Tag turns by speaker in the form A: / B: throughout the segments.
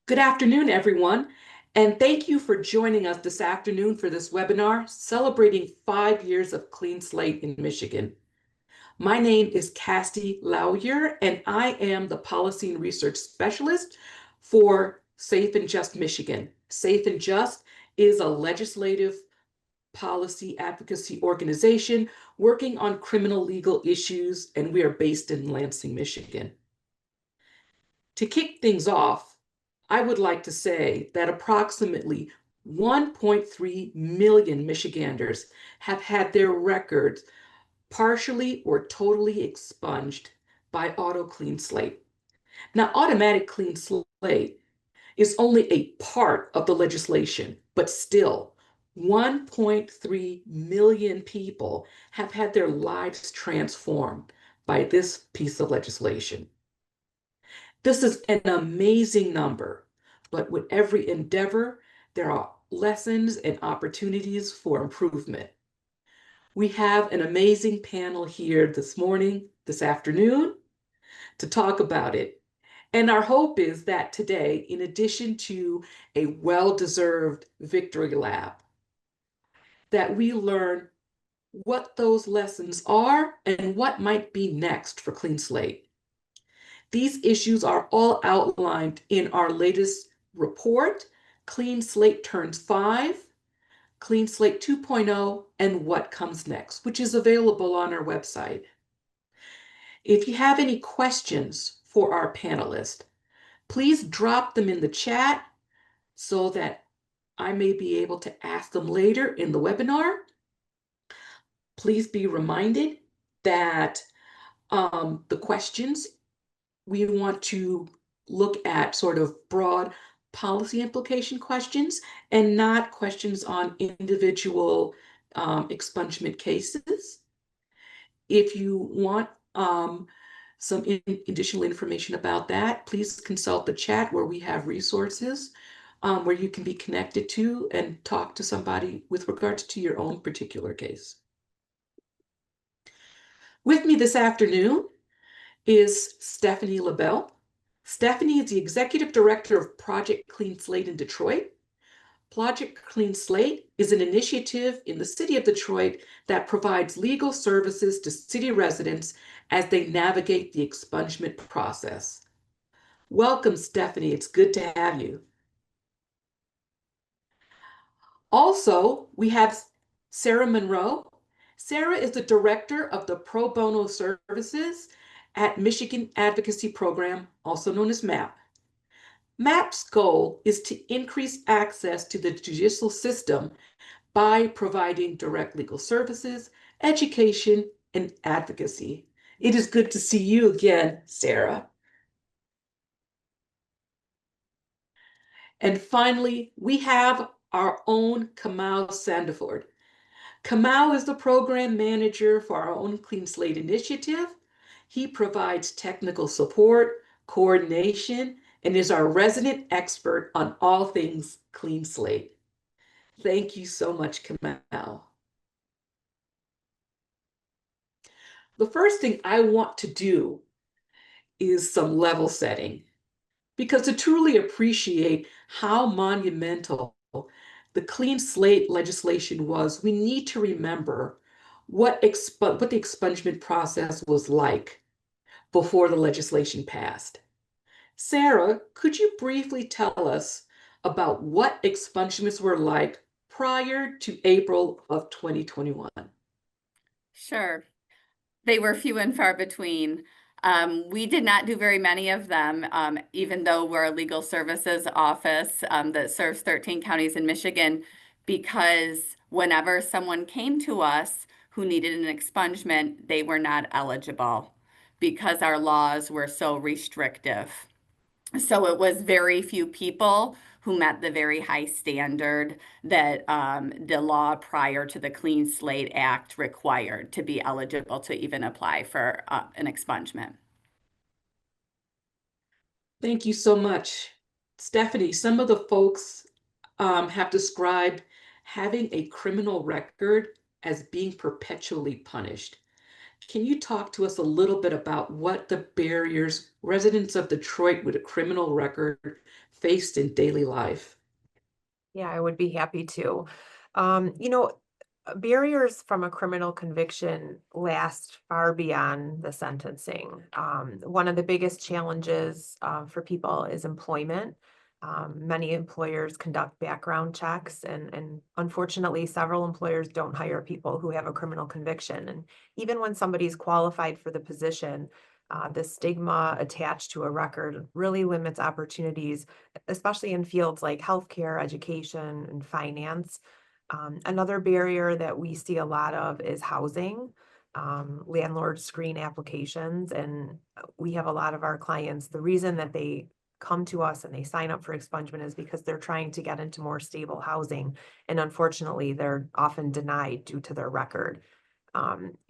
A: Good afternoon, everyone, and thank you for joining us this afternoon for this webinar celebrating 5 years of Clean Slate in Michigan. My name is Cassie Lawyer, and I am the Policy and Research Specialist for Safe and Just Michigan. Safe and Just is a legislative policy advocacy organization working on criminal legal issues, and we are based in Lansing, Michigan. To kick things off, I would like to say that approximately 1.3 million Michiganders have had their records partially or totally expunged by Auto Clean Slate. Now, Automatic Clean Slate is only a part of the legislation, but still, 1.3 million people have had their lives transformed by this piece of legislation. This is an amazing number, but with every endeavor, there are lessons and opportunities for improvement. We have an amazing panel here this afternoon, to talk about it. And our hope is that today, in addition to a well-deserved victory lap, that we learn what those lessons are and what might be next for Clean Slate. These issues are all outlined in our latest report, Clean Slate Turns 5, Clean Slate 2.0, and What Comes Next, which is available on our website. If you have any questions for our panelists, please drop them in the chat so that I may be able to ask them later in the webinar. Please be reminded that the questions we want to look at sort of broad policy implication questions and not questions on individual expungement cases. If you want some additional information about that, please consult the chat where we have resources where you can be connected to and talk to somebody with regards to your own particular case. With me this afternoon is Stephanie LaBelle. Stephanie is the Executive Director of Project Clean Slate in Detroit. Project Clean Slate is an initiative in the city of Detroit that provides legal services to city residents as they navigate the expungement process. Welcome, Stephanie. It's good to have you. Also, we have Sarah Monroe. Sarah is the Director of the Pro Bono Services at Michigan Advocacy Program, also known as MAP. MAP's goal is to increase access to the judicial system by providing direct legal services, education, and advocacy. It is good to see you again, Sarah. And finally, we have our own Kamau Sandiford. Kamau is the program manager for our own Clean Slate initiative. He provides technical support, coordination, and is our resident expert on all things Clean Slate. Thank you so much, Kamau. The first thing I want to do is some level setting, because to truly appreciate how monumental the Clean Slate legislation was, we need to remember what the expungement process was like before the legislation passed. Sarah, could you briefly tell us about what expungements were like prior to April of 2021?
B: Sure. They were few and far between. We did not do very many of them, even though we're a legal services office that serves 13 counties in Michigan, because whenever someone came to us who needed an expungement, they were not eligible because our laws were so restrictive. So it was very few people who met the very high standard that the law prior to the Clean Slate Act required to be eligible to even apply for an expungement.
A: Thank you so much. Stephanie, some of the folks have described having a criminal record as being perpetually punished. Can you talk to us a little bit about what the barriers residents of Detroit with a criminal record faced in daily life?
C: Yeah, I would be happy to. You know, barriers from a criminal conviction last far beyond the sentencing. One of the biggest challenges for people is employment. Many employers conduct background checks, and unfortunately, several employers don't hire people who have a criminal conviction. And even when somebody's qualified for the position, the stigma attached to a record really limits opportunities, especially in fields like healthcare, education, and finance. Another barrier that we see a lot of is housing. Landlords screen applications, and we have a lot of our clients. The reason that they come to us and they sign up for expungement is because they're trying to get into more stable housing. And unfortunately, they're often denied due to their record.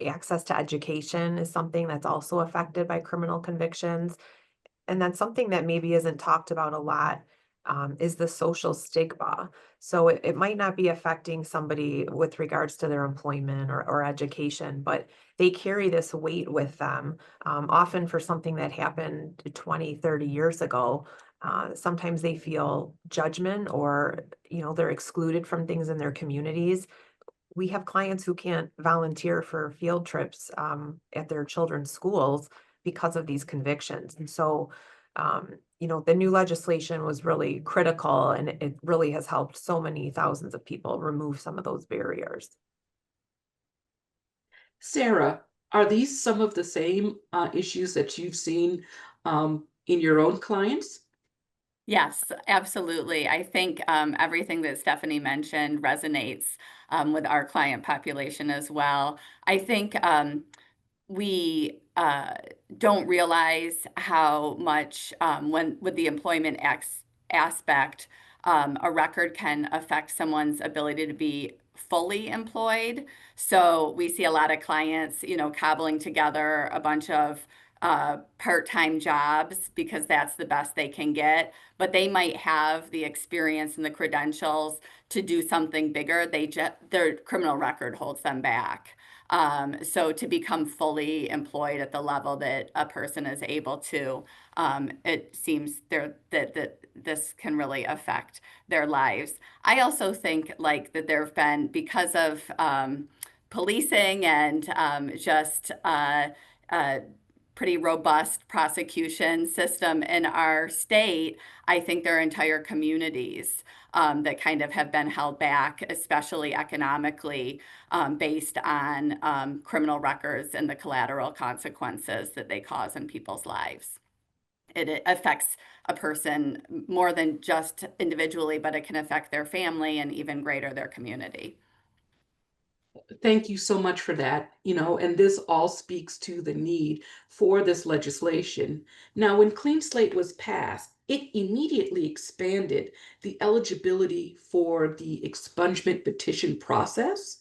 C: Access to education is something that's also affected by criminal convictions. And then something that maybe isn't talked about a lot is the social stigma. So it might not be affecting somebody with regards to their employment or education, but they carry this weight with them, often for something that happened 20, 30 years ago. Sometimes they feel judgment or, they're excluded from things in their communities. We have clients who can't volunteer for field trips at their children's schools because of these convictions. And so, the new legislation was really critical, and it really has helped so many thousands of people remove some of those barriers.
A: Sarah, are these some of the same issues that you've seen in your own clients?
B: Yes, absolutely. I think everything that Stephanie mentioned resonates with our client population as well. I think we don't realize how much when with the employment aspect, a record can affect someone's ability to be fully employed. So we see a lot of clients, cobbling together a bunch of part-time jobs because that's the best they can get, but they might have the experience and the credentials to do something bigger. Their criminal record holds them back. So to become fully employed at the level that a person is able to, it seems that this can really affect their lives. I also think like that there have been, because of policing and just pretty robust prosecution system in our state, I think there are entire communities that kind of have been held back, especially economically, based on criminal records and the collateral consequences that they cause in people's lives. It affects a person more than just individually, but it can affect their family and even greater their community.
A: Thank you so much for that. And this all speaks to the need for this legislation. Now, when Clean Slate was passed, it immediately expanded the eligibility for the expungement petition process.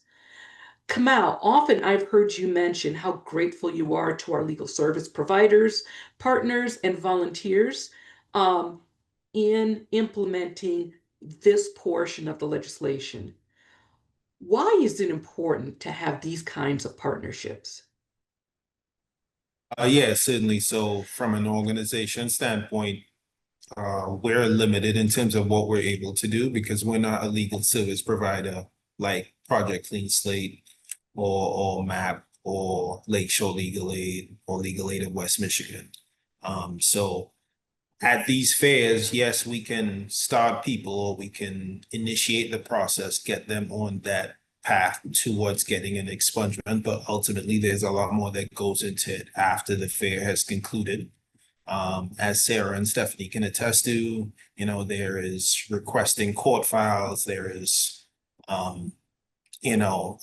A: Kamal, often I've heard you mention how grateful you are to our legal service providers, partners, and volunteers um, in implementing this portion of the legislation. Why is it important to have these kinds of partnerships?
D: Yeah, certainly. So from an organization standpoint, we're limited in terms of what we're able to do because we're not a legal service provider like Project Clean Slate or MAP or Lakeshore Legal Aid or Legal Aid of West Michigan. So at these fairs, yes, we can start people or we can initiate the process, get them on that path towards getting an expungement, but ultimately there's a lot more that goes into it after the fair has concluded. As Sarah and Stephanie can attest to, there is requesting court files, there is, you know,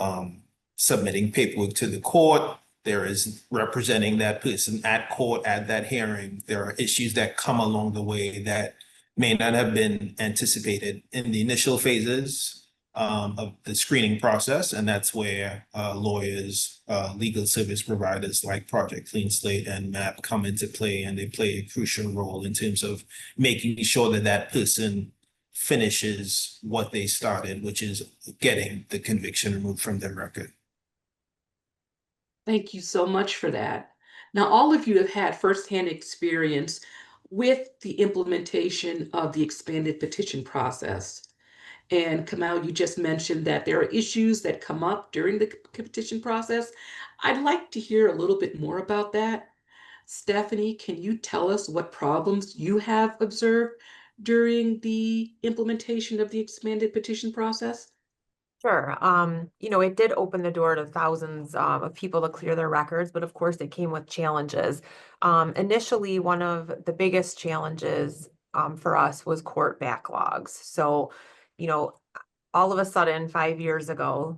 D: submitting paperwork to the court. There is representing that person at court at that hearing. There are issues that come along the way that may not have been anticipated in the initial phases of the screening process. And that's where lawyers, legal service providers like Project Clean Slate and MAP come into play, and they play a crucial role in terms of making sure that that person finishes what they started, which is getting the conviction removed from their record.
A: Thank you so much for that. Now, all of you have had firsthand experience with the implementation of the expanded petition process. And Kamal, you just mentioned that there are issues that come up during the petition process. I'd like to hear a little bit more about that. Stephanie, can you tell us what problems you have observed during the implementation of the expanded petition process?
C: Sure. It did open the door to thousands of people to clear their records, but of course it came with challenges. Initially, one of the biggest challenges for us was court backlogs. So, you know, all of a sudden, 5 years ago,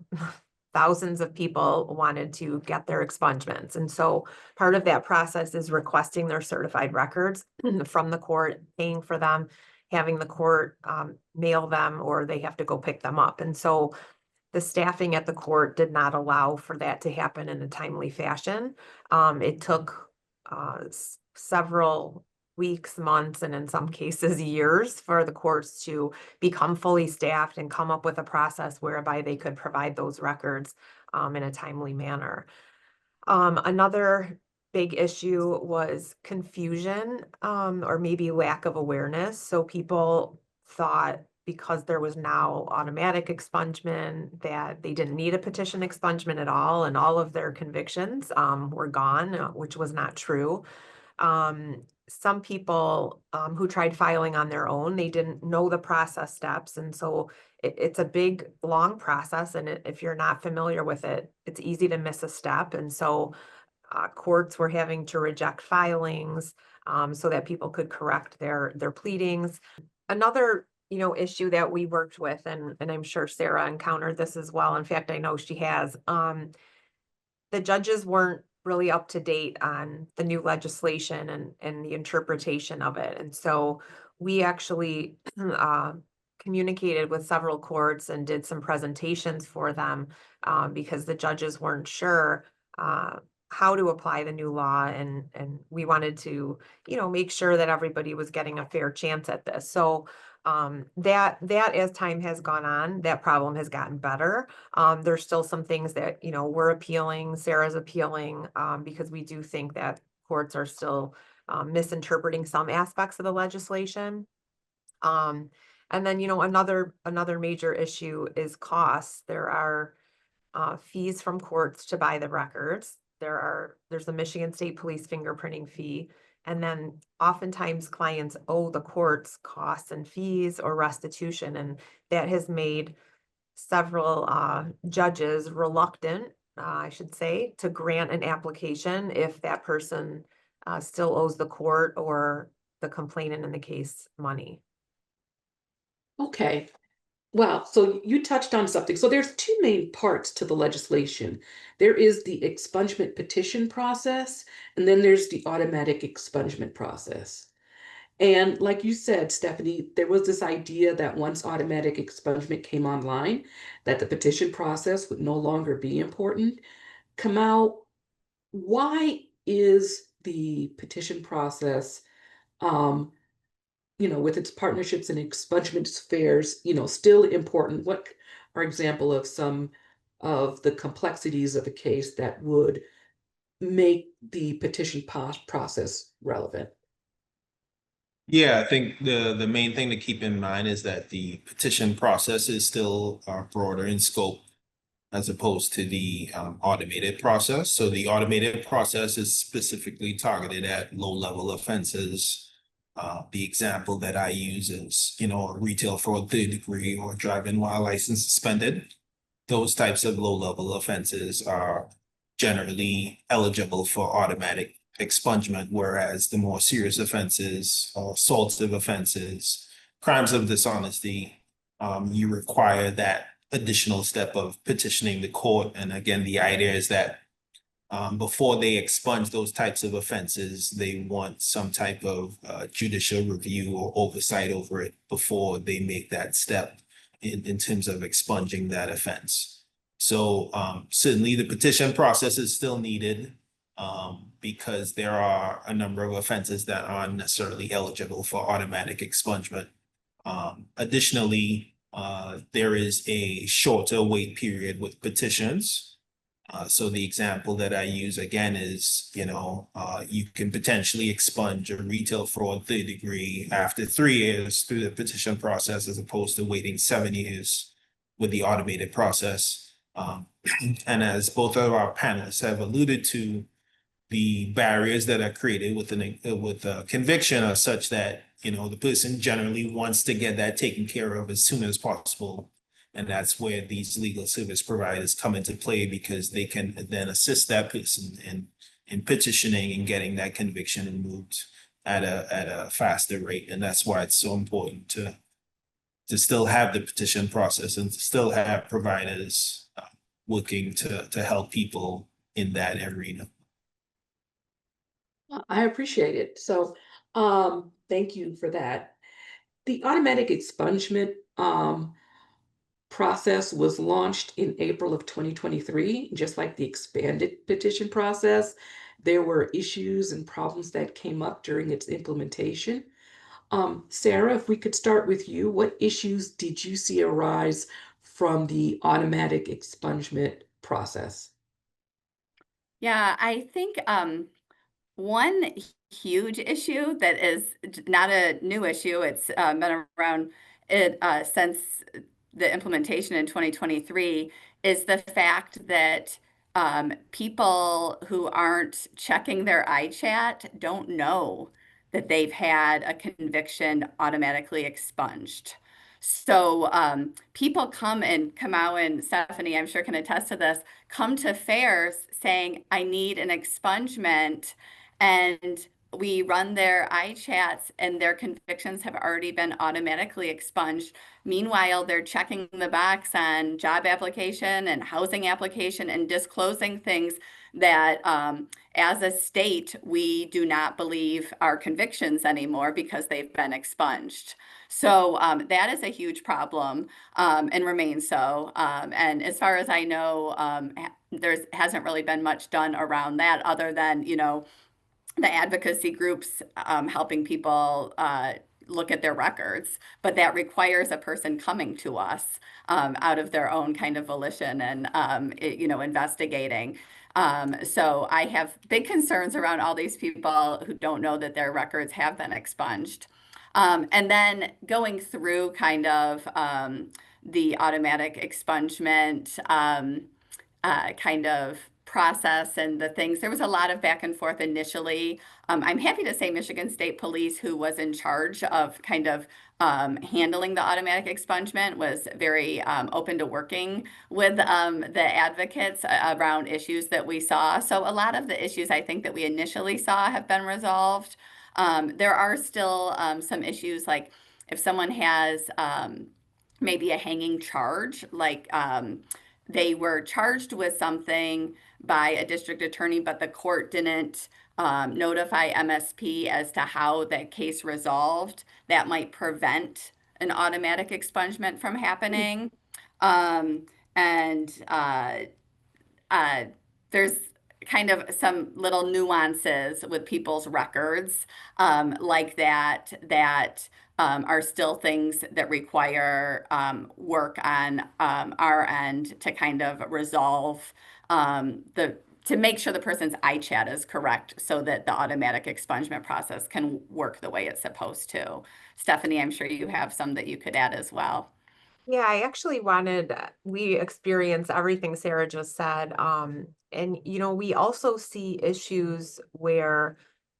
C: thousands of people wanted to get their expungements. And so part of that process is requesting their certified records from the court, paying for them, having the court mail them, or they have to go pick them up. And so the staffing at the court did not allow for that to happen in a timely fashion. It took several weeks, months, and in some cases years for the courts to become fully staffed and come up with a process whereby they could provide those records in a timely manner. Another big issue was confusion or maybe lack of awareness. So people thought because there was now automatic expungement that they didn't need a petition expungement at all, and all of their convictions were gone, which was not true. Some people who tried filing on their own, they didn't know the process steps. And so it's a big, long process. And if you're not familiar with it, it's easy to miss a step. And so courts were having to reject filings so that people could correct their pleadings. Another issue that we worked with, and I'm sure Sarah encountered this as well. In fact, I know she has. The judges weren't really up to date on the new legislation and the interpretation of it. And so we actually communicated with several courts and did some presentations for them because the judges weren't sure how to apply the new law. And we wanted to, make sure that everybody was getting a fair chance at this. So that as time has gone on, that problem has gotten better. There's still some things that, we're appealing, Sarah's appealing, because we do think that courts are still misinterpreting some aspects of the legislation. And then, another major issue is costs. There are fees from courts to buy the records. There's a Michigan State Police fingerprinting fee. And then oftentimes clients owe the courts costs and fees or restitution. And that has made several judges reluctant, I should say, to grant an application if that person still owes the court or the complainant in the case money.
A: Okay. Wow. So you touched on something. So there's two main parts to the legislation. There is the expungement petition process, and then there's the automatic expungement process. And like you said, Stephanie, there was this idea that once automatic expungement came online, that the petition process would no longer be important. Kamau, why is the petition process, with its partnerships and expungement fairs, still important? What are example of some of the complexities of a case that would make the petition process relevant?
D: Yeah, I think the main thing to keep in mind is that the petition process is still broader in scope as opposed to the automated process. So the automated process is specifically targeted at low-level offenses. The example that I use is, a retail fraud third degree or driving while license suspended. Those types of low-level offenses are generally eligible for automatic expungement, whereas the more serious offenses, assaultive offenses, crimes of dishonesty, you require that additional step of petitioning the court. And again, the idea is that before they expunge those types of offenses, they want some type of judicial review or oversight over it before they make that step in terms of expunging that offense. So certainly the petition process is still needed because there are a number of offenses that aren't necessarily eligible for automatic expungement. Additionally, there is a shorter wait period with petitions. So the example that I use again is, you can potentially expunge a retail fraud third degree after 3 years through the petition process, as opposed to waiting 7 years with the automated process. And as both of our panelists have alluded to, the barriers that are created with a conviction are such that, the person generally wants to get that taken care of as soon as possible. And that's where these legal service providers come into play, because they can then assist that person in petitioning and getting that conviction removed at a faster rate. And that's why it's so important to still have the petition process and to still have providers working to help people in that arena.
A: I appreciate it. So, thank you for that. The automatic expungement process was launched in April of 2023, just like the expanded petition process. There were issues and problems that came up during its implementation. Sarah, if we could start with you, what issues did you see arise from the automatic expungement process?
B: Yeah, I think one huge issue that is not a new issue, it's been around since the implementation in 2023, is the fact that people who aren't checking their iChat don't know that they've had a conviction automatically expunged. So people come out, and Stephanie, I'm sure, can attest to this, come to fairs saying, I need an expungement, and we run their iChats and their convictions have already been automatically expunged. Meanwhile, they're checking the box on job application and housing application and disclosing things that as a state, we do not believe are convictions anymore because they've been expunged. So that is a huge problem and remains so. And as far as I know, there hasn't really been much done around that, other than, the advocacy groups helping people look at their records. But that requires a person coming to us out of their own kind of volition and, investigating. So I have big concerns around all these people who don't know that their records have been expunged. And then going through kind of the automatic expungement kind of process and the things. There was a lot of back and forth initially. I'm happy to say Michigan State Police, who was in charge of kind of handling the automatic expungement, was very open to working with the advocates around issues that we saw. So a lot of the issues I think that we initially saw have been resolved. There are still some issues, like if someone has maybe a hanging charge, like they were charged with something by a district attorney, but the court didn't notify MSP as to how that case resolved. That might prevent an automatic expungement from happening. And there's kind of some little nuances with people's records like that are still things that require work on our end to kind of resolve to make sure the person's iChat is correct so that the automatic expungement process can work the way it's supposed to. Stephanie, I'm sure you have some that you could add as well.
C: Yeah, I actually we experience everything Sarah just said. And, we also see issues where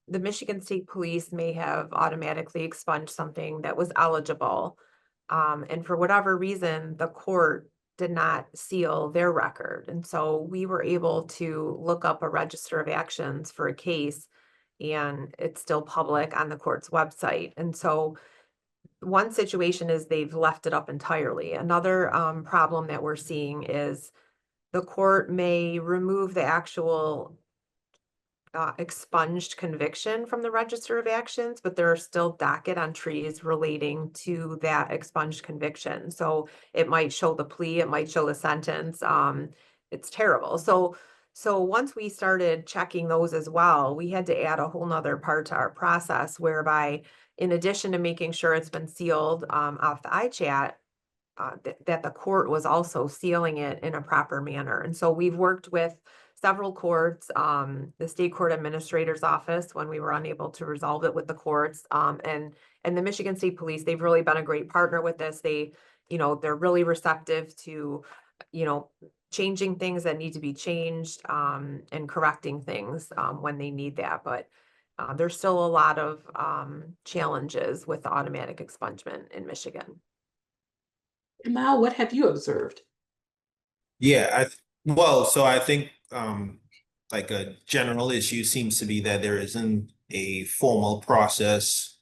C: the Michigan State Police may have automatically expunged something that was eligible. And for whatever reason, the court did not seal their record. And so we were able to look up a register of actions for a case, and it's still public on the court's website. And so one situation is they've left it up entirely. Another problem that we're seeing is the court may remove the actual expunged conviction from the register of actions, but there are still docket entries relating to that expunged conviction. So it might show the plea, it might show the sentence. It's terrible. So once we started checking those as well, we had to add a whole nother part to our process, whereby in addition to making sure it's been sealed off the iChat, that the court was also sealing it in a proper manner. And so we've worked with several courts, the state court administrator's office when we were unable to resolve it with the courts, and the Michigan State Police. They've really been a great partner with this. They, they're really receptive to, changing things that need to be changed, and correcting things, when they need that. But there's still a lot of challenges with the automatic expungement in Michigan.
A: Mal, what have you observed?
D: Yeah, well, so I think like a general issue seems to be that there isn't a formal process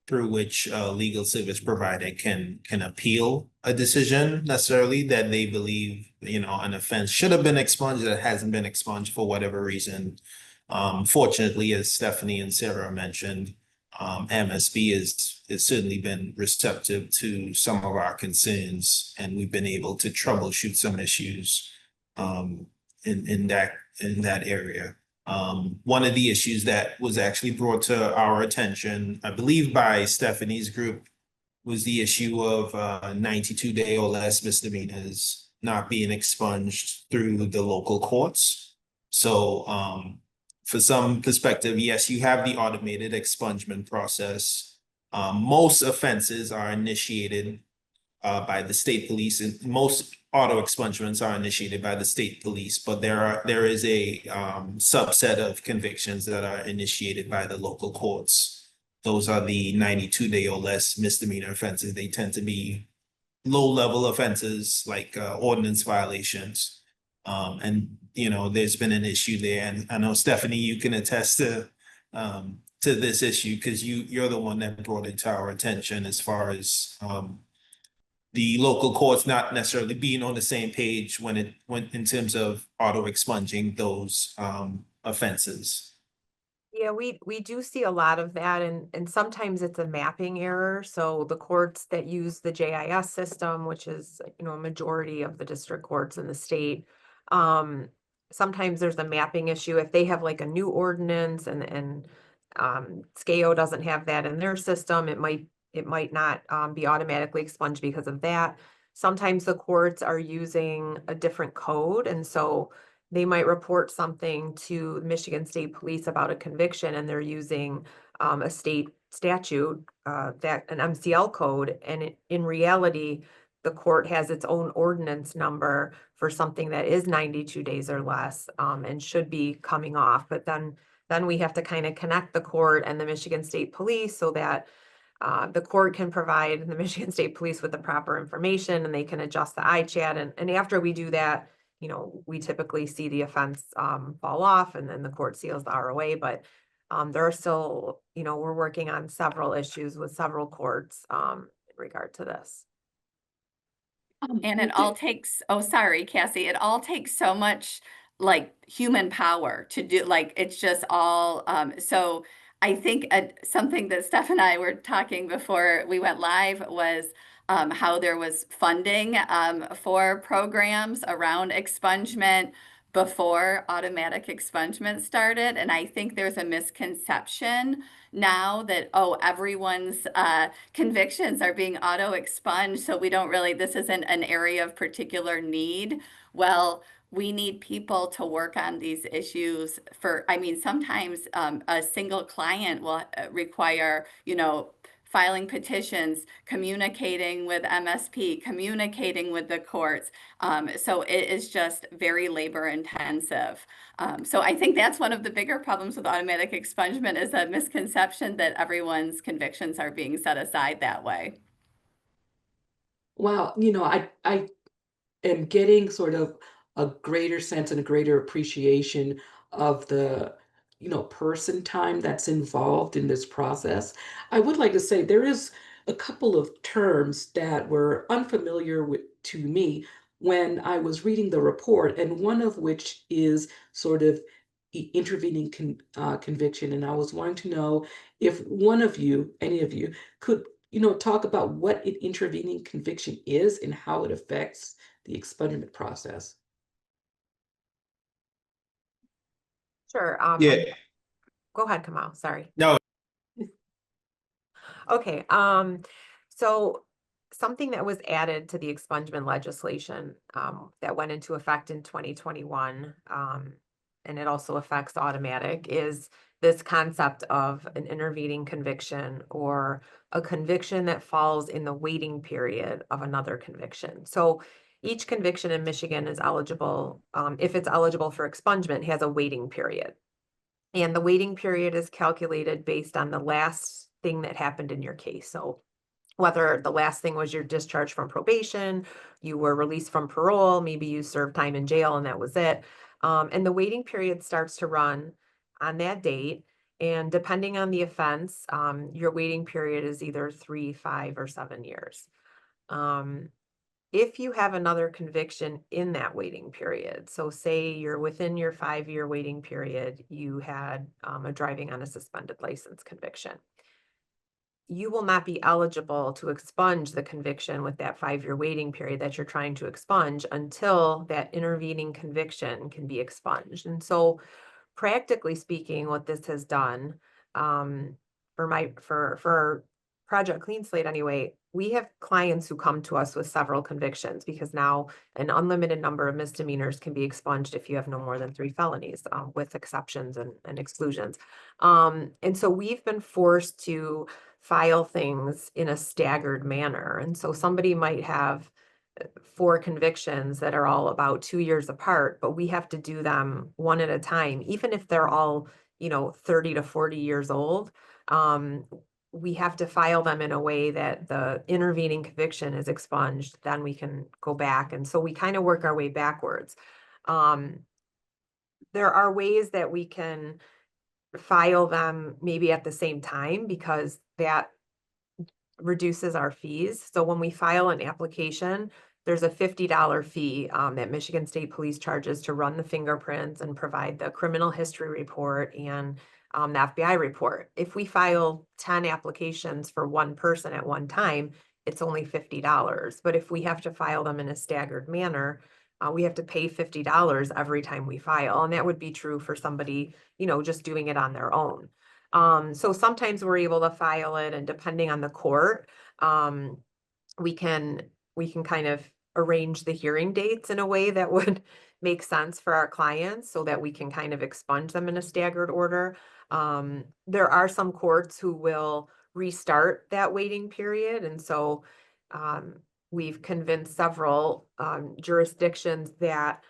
D: through which a legal service provider can appeal a decision necessarily that they believe, an offense should have been expunged that hasn't been expunged for whatever reason. Fortunately, as Stephanie and Sarah mentioned, MSB has certainly been receptive to some of our concerns, and we've been able to troubleshoot some issues in that area. One of the issues that was actually brought to our attention, I believe by Stephanie's group, was the issue of 92-day or less misdemeanors not being expunged through the local courts. So for some perspective, yes, you have the automated expungement process. Most offenses are initiated by the state police, and most auto expungements are initiated by the state police, but there is a subset of convictions that are initiated by the local courts. Those are the 92-day or less misdemeanor offenses. They tend to be low-level offenses like ordinance violations. And there's been an issue there, and I know Stephanie, you can attest to this issue because you're the one that brought it to our attention as far as the local courts not necessarily being on the same page when in terms of auto expunging those offenses.
C: Yeah, we do see a lot of that, and sometimes it's a mapping error. So the courts that use the JIS system, which is, a majority of the district courts in the state, sometimes there's a mapping issue. If they have like a new ordinance and SCAO doesn't have that in their system, it might not be automatically expunged because of that. Sometimes the courts are using a different code, and so they might report something to Michigan State Police about a conviction, and they're using a state statute, that an MCL code, and in reality, the court has its own ordinance number for something that is 92 days or less, and should be coming off. But then we have to kind of connect the court and the Michigan State Police so that the court can provide the Michigan State Police with the proper information, and they can adjust the iChat. And after we do that, we typically see the offense fall off, and then the court seals the ROA. But there are still, we're working on several issues with several courts in regard to this.
B: And it all takes, oh, sorry, Cassie, it all takes so much like human power to do, like, it's just all, so I think something that Steph and I were talking before we went live was how there was funding for programs around expungement before automatic expungement started. And I think there's a misconception now that, oh, everyone's convictions are being auto expunged, so we don't really, this isn't an area of particular need. Well, we need people to work on these issues for, I mean, sometimes a single client will require, filing petitions, communicating with MSP, communicating with the courts. So it is just very labor intensive. So I think that's one of the bigger problems with automatic expungement is a misconception that everyone's convictions are being set aside that way.
A: Wow, I am getting sort of a greater sense and a greater appreciation of the, person time that's involved in this process. I would like to say there is a couple of terms that were unfamiliar to me when I was reading the report, and one of which is sort of intervening conviction. And I was wanting to know if one of you, any of you, could, talk about what an intervening conviction is and how it affects the expungement process.
C: Sure.
D: Yeah,
C: Go ahead, Kamal. Sorry.
D: no,
C: Okay. So something that was added to the expungement legislation that went into effect in 2021, and it also affects automatic, is this concept of an intervening conviction or a conviction that falls in the waiting period of another conviction. So each conviction in Michigan is eligible, if it's eligible for expungement, has a waiting period. And the waiting period is calculated based on the last thing that happened in your case. So whether the last thing was your discharge from probation, you were released from parole, maybe you served time in jail and that was it. And the waiting period starts to run on that date. And depending on the offense, your waiting period is either 3, 5, or 7 years. If you have another conviction in that waiting period, so say you're within your 5-year waiting period, you had a driving on a suspended license conviction, you will not be eligible to expunge the conviction with that 5-year waiting period that you're trying to expunge until that intervening conviction can be expunged. And so practically speaking, what this has done, for Project Clean Slate anyway, we have clients who come to us with several convictions because now an unlimited number of misdemeanors can be expunged if you have no more than 3 felonies, with exceptions and exclusions. And so we've been forced to file things in a staggered manner. And so somebody might have 4 convictions that are all about 2 years apart, but we have to do them one at a time, even if they're all, 30 to 40 years old. We have to file them in a way that the intervening conviction is expunged, then we can go back. And so we kind of work our way backwards. There are ways that we can file them maybe at the same time because that reduces our fees. So when we file an application, there's a $50 fee that Michigan State Police charges to run the fingerprints and provide the criminal history report and the FBI report. If we file 10 applications for one person at one time, it's only $50. But if we have to file them in a staggered manner, we have to pay $50 every time we file. And that would be true for somebody, just doing it on their own. So sometimes we're able to file it, and depending on the court, we can kind of arrange the hearing dates in a way that would make sense for our clients so that we can kind of expunge them in a staggered order. There are some courts who will restart that waiting period. And so we've convinced several jurisdictions that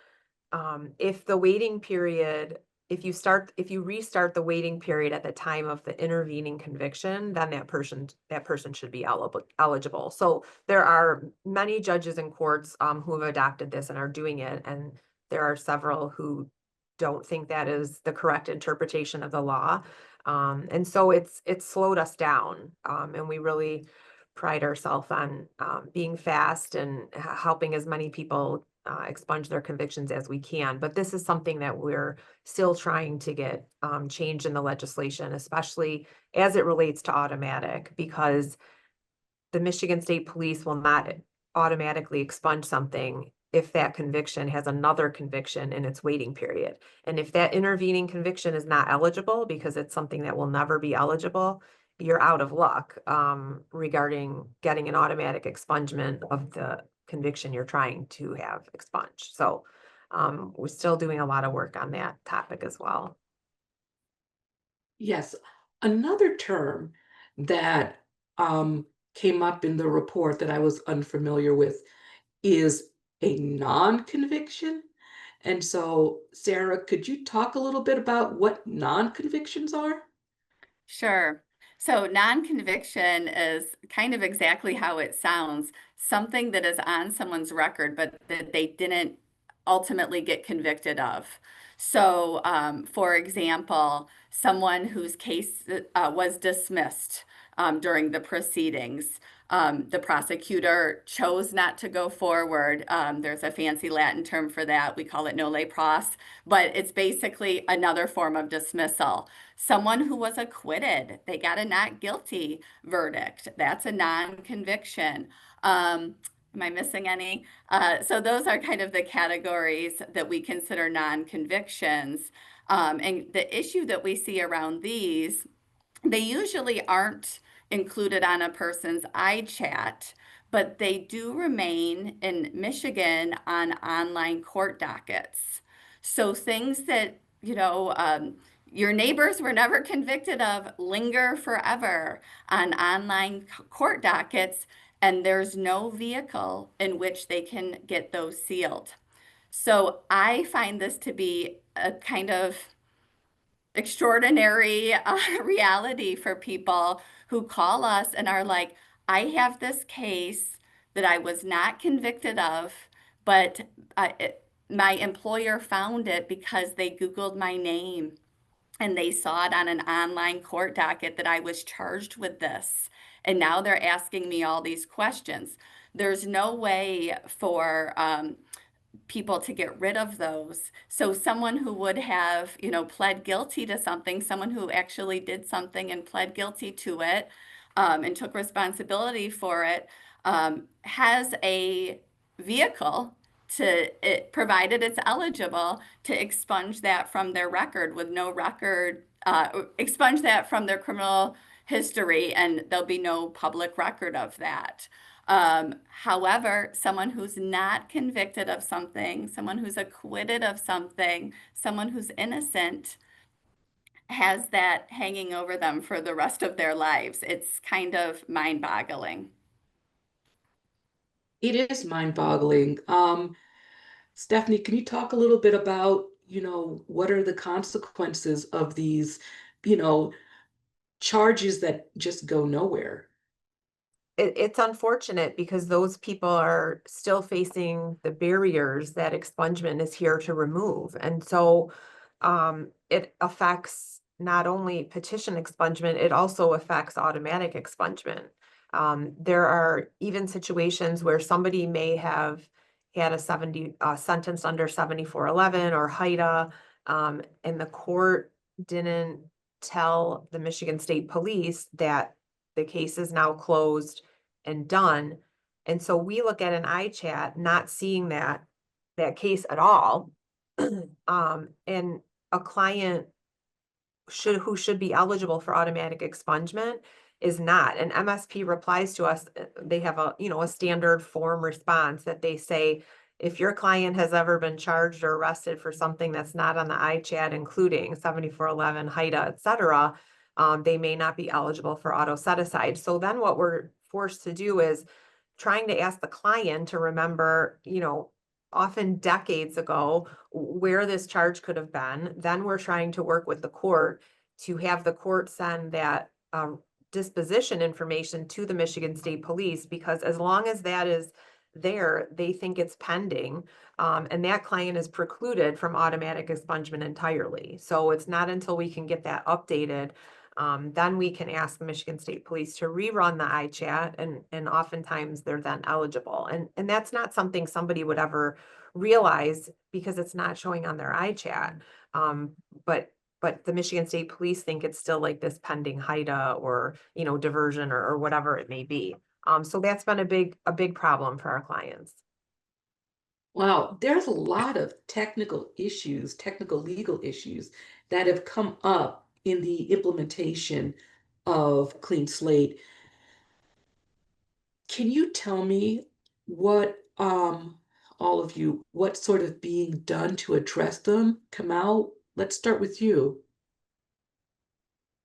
C: if the waiting period, if you restart the waiting period at the time of the intervening conviction, then that person should be eligible. So there are many judges and courts who have adopted this and are doing it, and there are several who don't think that is the correct interpretation of the law. And so it's slowed us down, and we really pride ourselves on being fast and helping as many people expunge their convictions as we can. But this is something that we're still trying to get changed in the legislation, especially as it relates to automatic, because the Michigan State Police will not automatically expunge something if that conviction has another conviction in its waiting period. And if that intervening conviction is not eligible because it's something that will never be eligible, you're out of luck regarding getting an automatic expungement of the conviction you're trying to have expunged. So we're still doing a lot of work on that topic as well.
A: Yes, another term that came up in the report that I was unfamiliar with is a non-conviction. And so, Sarah, could you talk a little bit about what non-convictions are?
B: Sure. So non-conviction is kind of exactly how it sounds, something that is on someone's record, but that they didn't ultimately get convicted of. So, for example, someone whose case was dismissed during the proceedings. The prosecutor chose not to go forward. There's a fancy Latin term for that. We call it nolle pros, but it's basically another form of dismissal. Someone who was acquitted, they got a not guilty verdict. That's a non-conviction. Am I missing any? So those are kind of the categories that we consider non-convictions. And the issue that we see around these, they usually aren't included on a person's iChat, but they do remain in Michigan on online court dockets. So things that, your neighbors were never convicted of linger forever on online court dockets, and there's no vehicle in which they can get those sealed. So I find this to be a kind of extraordinary reality for people who call us and are like, I have this case that I was not convicted of, but my employer found it because they Googled my name and they saw it on an online court docket that I was charged with this. And now they're asking me all these questions. There's no way for people to get rid of those. So someone who would have, pled guilty to something, someone who actually did something and pled guilty to it, and took responsibility for it, has a vehicle provided it's eligible, to expunge that from their record with no record, expunge that from their criminal history, and there'll be no public record of that. However, someone who's not convicted of something, someone who's acquitted of something, someone who's innocent, has that hanging over them for the rest of their lives. It's kind of mind-boggling.
A: It is mind-boggling. Stephanie, can you talk a little bit about, what are the consequences of these, you know, charges that just go nowhere?
C: It's unfortunate because those people are still facing the barriers that expungement is here to remove. And so it affects not only petition expungement, it also affects automatic expungement. There are even situations where somebody may have had a sentence under 7411 or HIDA, and the court didn't tell the Michigan State Police that the case is now closed and done. And so we look at an iChat, not seeing that case at all. And a client who should be eligible for automatic expungement is not. And MSP replies to us, they have a standard form response that they say, if your client has ever been charged or arrested for something that's not on the iChat, including 7411, HIDA, et cetera, they may not be eligible for auto set aside. So then what we're forced to do is trying to ask the client to remember, often decades ago, where this charge could have been. Then we're trying to work with the court to have the court send that disposition information to the Michigan State Police, because as long as that is there, they think it's pending, and that client is precluded from automatic expungement entirely. So it's not until we can get that updated, then we can ask the Michigan State Police to rerun the iChat, and oftentimes they're then eligible. And that's not something somebody would ever realize because it's not showing on their iChat. But the Michigan State Police think it's still like this pending HIDA or, diversion or whatever it may be. So that's been a big problem for our clients.
A: Wow, there's a lot of technical legal issues that have come up in the implementation of Clean Slate. Can you tell me what, all of you, what's sort of being done to address them? Kamal, let's start with you.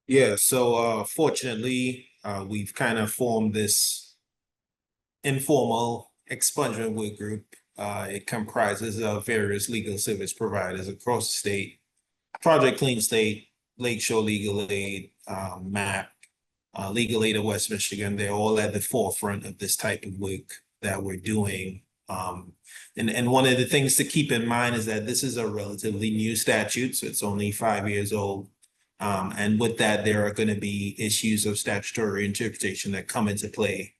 D: Yeah, so fortunately, we've kind of formed this informal expungement work group. It comprises of various legal service providers across the state: Project Clean Slate, Lakeshore Legal Aid, MAP, Legal Aid of West Michigan. They're all at the forefront of this type of work that we're doing. And one of the things to keep in mind is that this is a relatively new statute, so it's only 5 years old. And with that, there are going to be issues of statutory interpretation that come into play.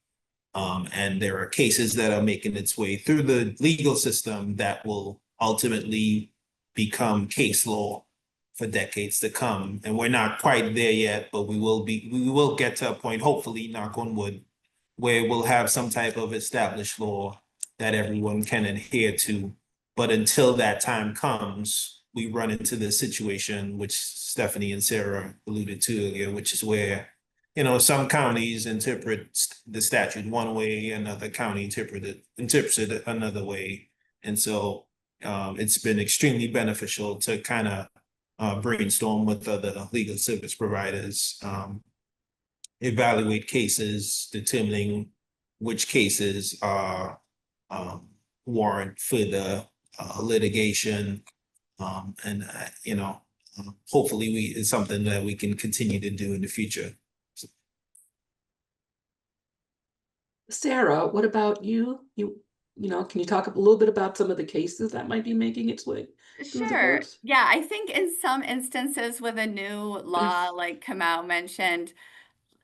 D: And there are cases that are making its way through the legal system that will ultimately become case law for decades to come. And we're not quite there yet, but we will get to a point, hopefully, knock on wood, where we'll have some type of established law that everyone can adhere to. But until that time comes, we run into this situation, which Stephanie and Sarah alluded to earlier, which is where, some counties interpret the statute one way, another county interprets it another way. And so it's been extremely beneficial to kind of brainstorm with other legal service providers, evaluate cases, determining which cases are warrant further litigation. Hopefully it's something that we can continue to do in the future.
A: Sarah, what about you? Can you talk a little bit about some of the cases that might be making its way through the
B: Sure.
A: courts?
B: Yeah, I think in some instances with a new law, like Kamau mentioned,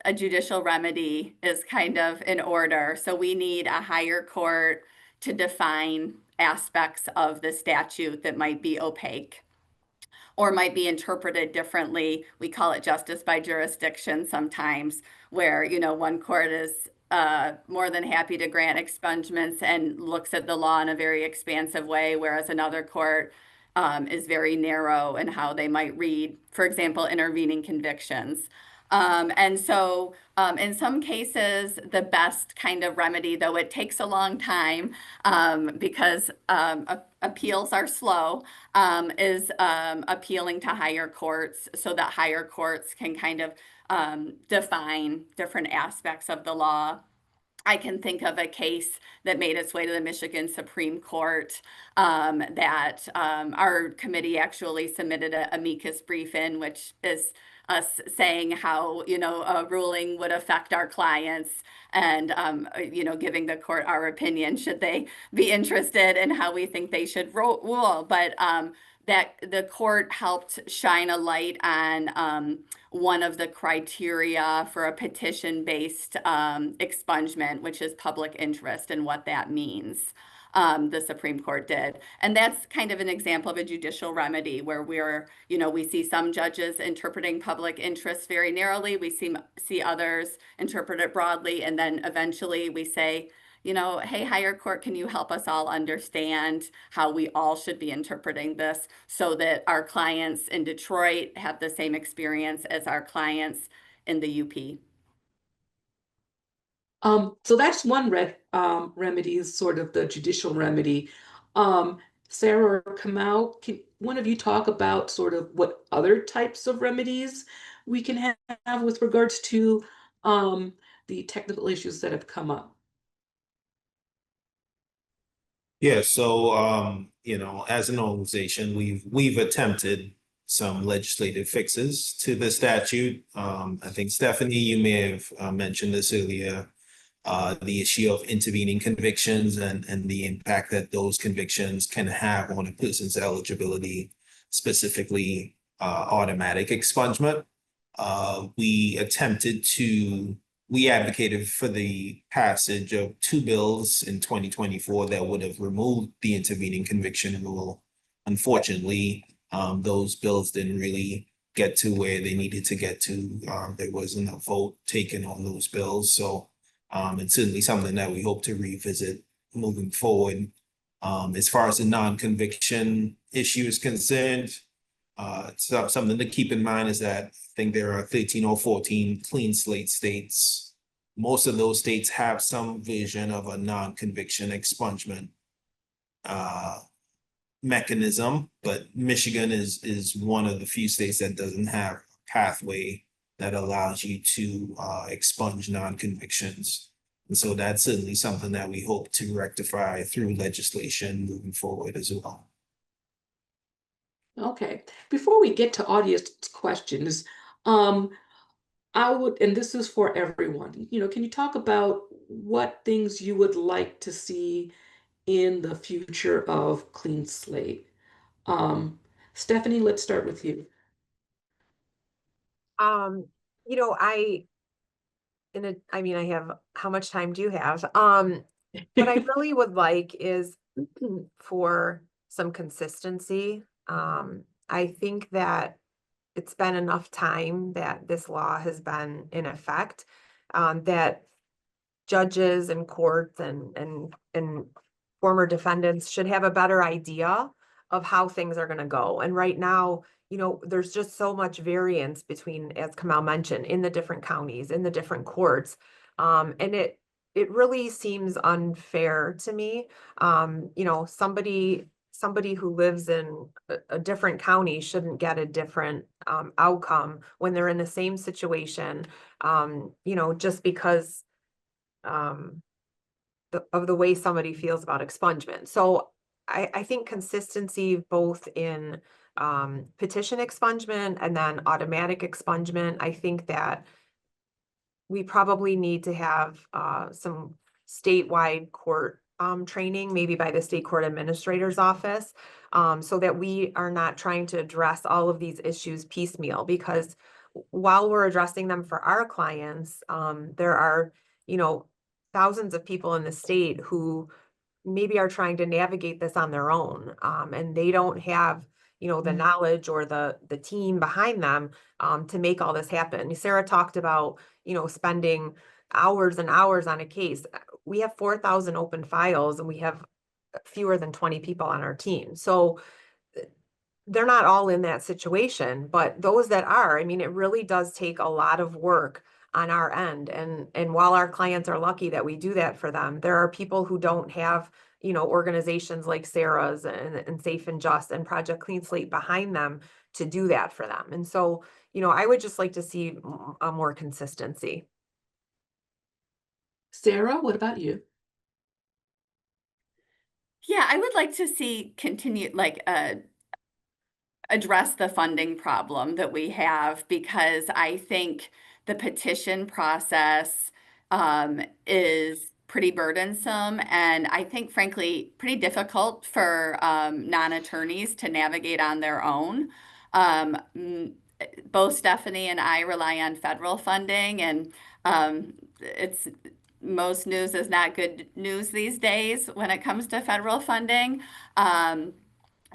B: a judicial remedy is kind of in order. So we need a higher court to define aspects of the statute that might be opaque or might be interpreted differently. We call it justice by jurisdiction sometimes, where, one court is more than happy to grant expungements and looks at the law in a very expansive way, whereas another court is very narrow in how they might read, for example, intervening convictions. And so in some cases, the best kind of remedy, though it takes a long time because appeals are slow, is appealing to higher courts so that higher courts can kind of define different aspects of the law. I can think of a case that made its way to the Michigan Supreme Court that our committee actually submitted an amicus brief in, which is us saying how, a ruling would affect our clients and, giving the court our opinion, should they be interested in how we think they should rule. But that the court helped shine a light on one of the criteria for a petition-based expungement, which is public interest and what that means. The Supreme Court did. And that's kind of an example of a judicial remedy where we see some judges interpreting public interest very narrowly. We see others interpret it broadly. And then eventually we say, hey, higher court, can you help us all understand how we all should be interpreting this so that our clients in Detroit have the same experience as our clients in the UP?
A: So that's one remedy, is sort of the judicial remedy. Sarah or Kamau, can one of you talk about sort of what other types of remedies we can have with regards to the technical issues that have come up?
D: Yeah, so as an organization, we've attempted some legislative fixes to the statute. I think Stephanie, you may have mentioned this earlier, the issue of intervening convictions and the impact that those convictions can have on a person's eligibility, specifically automatic expungement. We advocated for the passage of 2 bills in 2024 that would have removed the intervening conviction rule. Unfortunately, those bills didn't really get to where they needed to get to. There wasn't a vote taken on those bills. So it's certainly something that we hope to revisit moving forward. As far as the non-conviction issue is concerned, something to keep in mind is that I think there are 13 or 14 clean slate states. Most of those states have some version of a non-conviction expungement mechanism, but Michigan is one of the few states that doesn't have a pathway that allows you to expunge non-convictions. And so that's certainly something that we hope to rectify through legislation moving forward as well.
A: Okay, before we get to audience questions, I would, and this is for everyone, can you talk about what things you would like to see in the future of Clean Slate? Stephanie, let's start with you.
C: I have, how much time do you have? What I really would like is for some consistency. I think that it's been enough time that this law has been in effect, that judges and courts and former defendants should have a better idea of how things are going to go. And right now, there's just so much variance between, as Kamal mentioned, in the different counties, in the different courts. And it really seems unfair to me. Somebody who lives in a different county shouldn't get a different outcome when they're in the same situation, just because um, of the way somebody feels about expungement. So I think consistency both in petition expungement and then automatic expungement. I think that we probably need to have some statewide court training, maybe by the state court administrator's office, so that we are not trying to address all of these issues piecemeal. Because while we're addressing them for our clients, there are, thousands of people in the state who maybe are trying to navigate this on their own, and they don't have, the knowledge or the team behind them to make all this happen. Sarah talked about, spending hours and hours on a case. We have 4,000 open files and we have fewer than 20 people on our team. So they're not all in that situation, but those that are, I mean, it really does take a lot of work on our end. And while our clients are lucky that we do that for them, there are people who don't have, organizations like Sarah's and Safe and Just and Project Clean Slate behind them to do that for them. And so, I would just like to see a more consistency.
A: Sarah, what about you?
B: Yeah, I would like to see continue address the funding problem that we have, because I think the petition process is pretty burdensome, and I think frankly pretty difficult for non-attorneys to navigate on their own. Both Stephanie and I rely on federal funding, and it's most news is not good news these days when it comes to federal funding.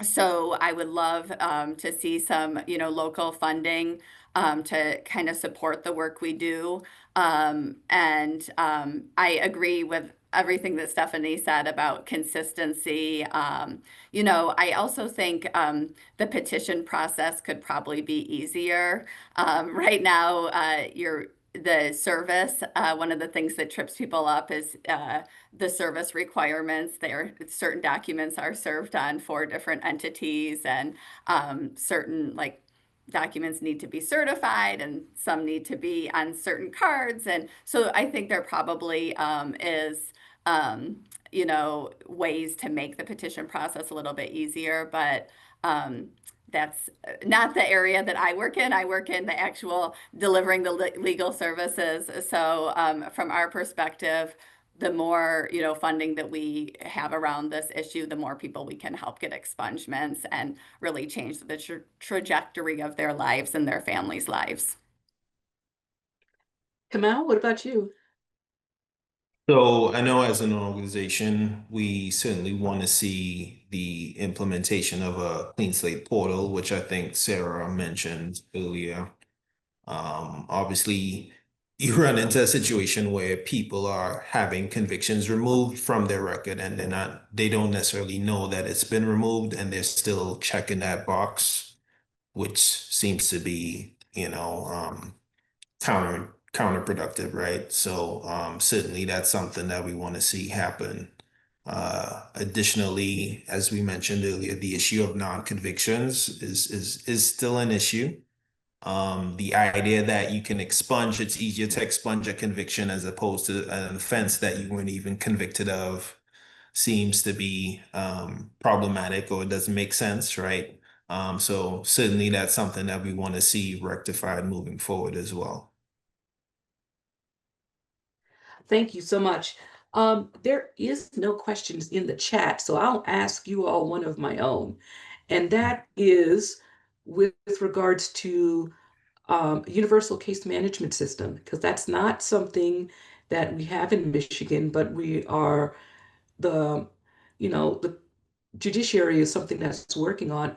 B: So I would love to see some, local funding to kind of support the work we do. I agree with everything that Stephanie said about consistency. I also think the petition process could probably be easier. Right now, the service, one of the things that trips people up is the service requirements. Certain documents are served on 4 different entities, and certain documents need to be certified, and some need to be on certain cards. And so I think there probably is ways to make the petition process a little bit easier, but that's not the area that I work in. I work in the actual delivering the legal services. So from our perspective, the more, funding that we have around this issue, the more people we can help get expungements and really change the trajectory of their lives and their families' lives.
A: Kamal, what about you?
D: So I know as an organization, we certainly want to see the implementation of a clean slate portal, which I think Sarah mentioned earlier. Obviously, you run into a situation where people are having convictions removed from their record, and they don't necessarily know that it's been removed, and they're still checking that box, which seems to be, counterproductive, right? So certainly that's something that we want to see happen. Additionally, as we mentioned earlier, the issue of non-convictions is still an issue. The idea that you can expunge, it's easier to expunge a conviction as opposed to an offense that you weren't even convicted of, seems to be problematic, or it doesn't make sense, right? So certainly that's something that we want to see rectified moving forward as well.
A: Thank you so much. There is no questions in the chat, so I'll ask you all one of my own. And that is with regards to universal case management system, because that's not something that we have in Michigan, but we are the judiciary is something that's working on.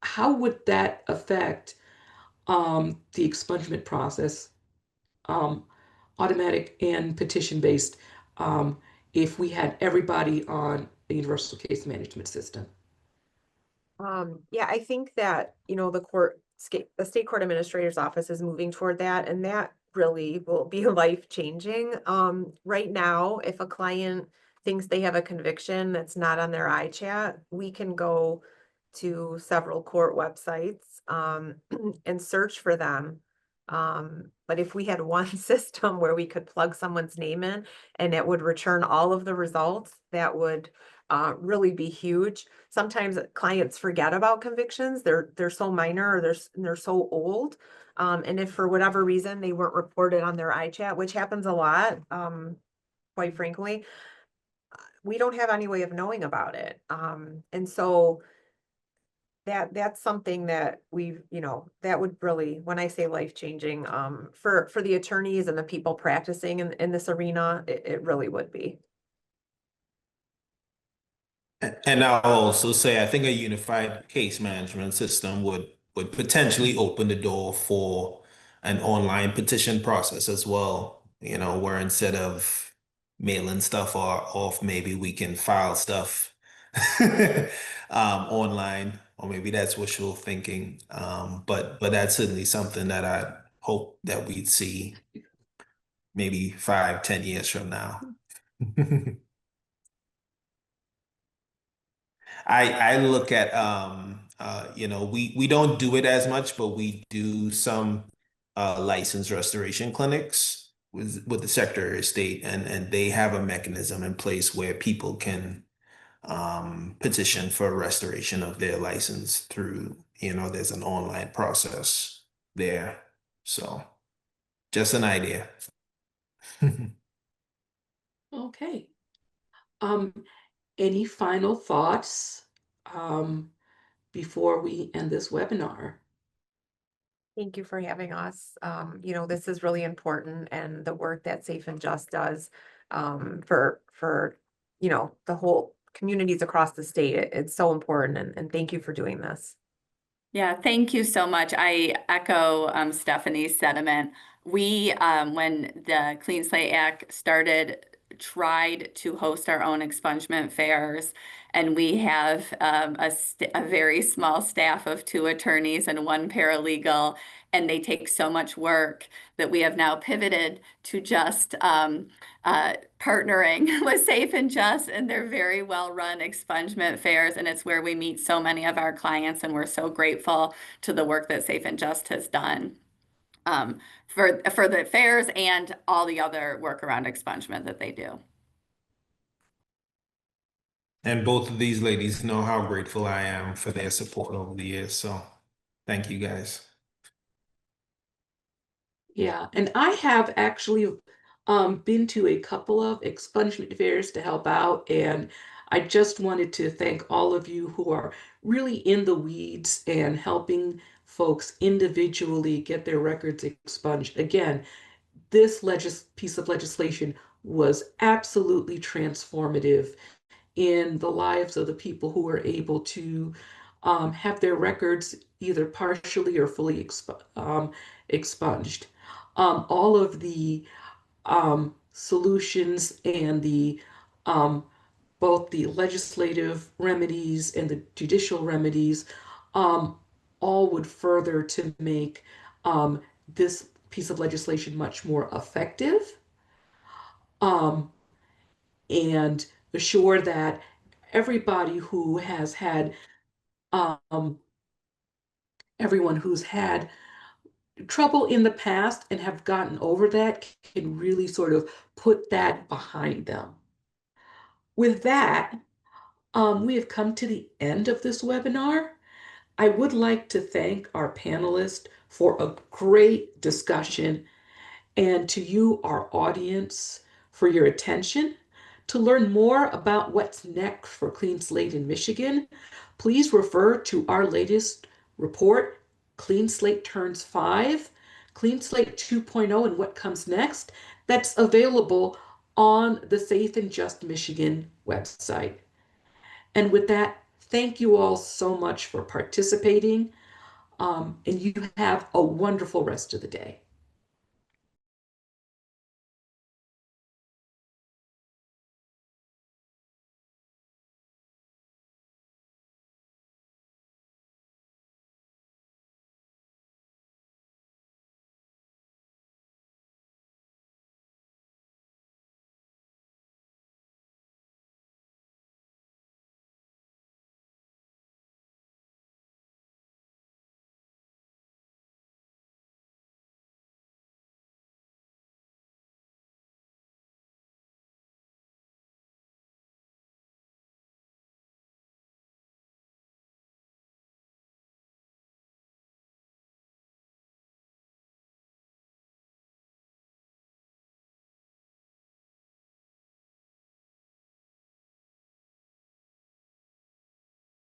A: How would that affect the expungement process, um, automatic and petition based, um, if we had everybody on a universal case management system?
C: Yeah, I think that, the state court administrator's office is moving toward that, and that really will be life-changing. Right now, if a client thinks they have a conviction that's not on their iChat, we can go to several court websites, and search for them. But if we had one system where we could plug someone's name in and it would return all of the results, that would really be huge. Sometimes clients forget about convictions. They're so minor, or they're so old. And if for whatever reason they weren't reported on their iChat, which happens a lot, quite frankly, we don't have any way of knowing about it. And so that's something that that would really, when I say life-changing, for the attorneys and the people practicing in this arena, it really would be.
D: And I'll also say, I think a unified case management system would potentially open the door for an online petition process as well, where instead of mailing stuff or off, maybe we can file stuff online, or maybe that's wishful thinking. But that's certainly something that I hope that we'd see maybe 5, 10 years from now. I look at we don't do it as much, but we do some license restoration clinics with the Secretary of State, and they have a mechanism in place where people can petition for restoration of their license through, there's an online process there. So just an idea.
A: Okay. Um, any final thoughts before we end this webinar?
C: Thank you for having us. This is really important, and the work that Safe and Just does, for the whole communities across the state. It's so important, and thank you for doing this.
B: Yeah, thank you so much. I echo Stephanie's sentiment. We, when the Clean Slate Act started, tried to host our own expungement fairs, and we have a very small staff of 2 attorneys and 1 paralegal, and they take so much work that we have now pivoted to just partnering with Safe and Just, and they're very well-run expungement fairs, and it's where we meet so many of our clients, and we're so grateful to the work that Safe and Just has done for the fairs and all the other work around expungement that they do.
D: And both of these ladies know how grateful I am for their support over the years. So thank you guys.
A: Yeah, and I have actually been to a couple of expungement fairs to help out, and I just wanted to thank all of you who are really in the weeds and helping folks individually get their records expunged. Again, this piece of legislation was absolutely transformative in the lives of the people who were able to have their records either partially or fully expunged. All of the solutions and the both the legislative remedies and the judicial remedies all would further to make this piece of legislation much more effective, um, and assure that everybody who has had um, everyone who's had trouble in the past and have gotten over that can really sort of put that behind them. With that, we have come to the end of this webinar. I would like to thank our panelists for a great discussion, and to you, our audience, for your attention. To learn more about what's next for Clean Slate in Michigan, please refer to our latest report, Clean Slate Turns 5, Clean Slate 2.0 and What Comes Next, that's available on the Safe and Just Michigan website. And with that, thank you all so much for participating, and you have a wonderful rest of the day.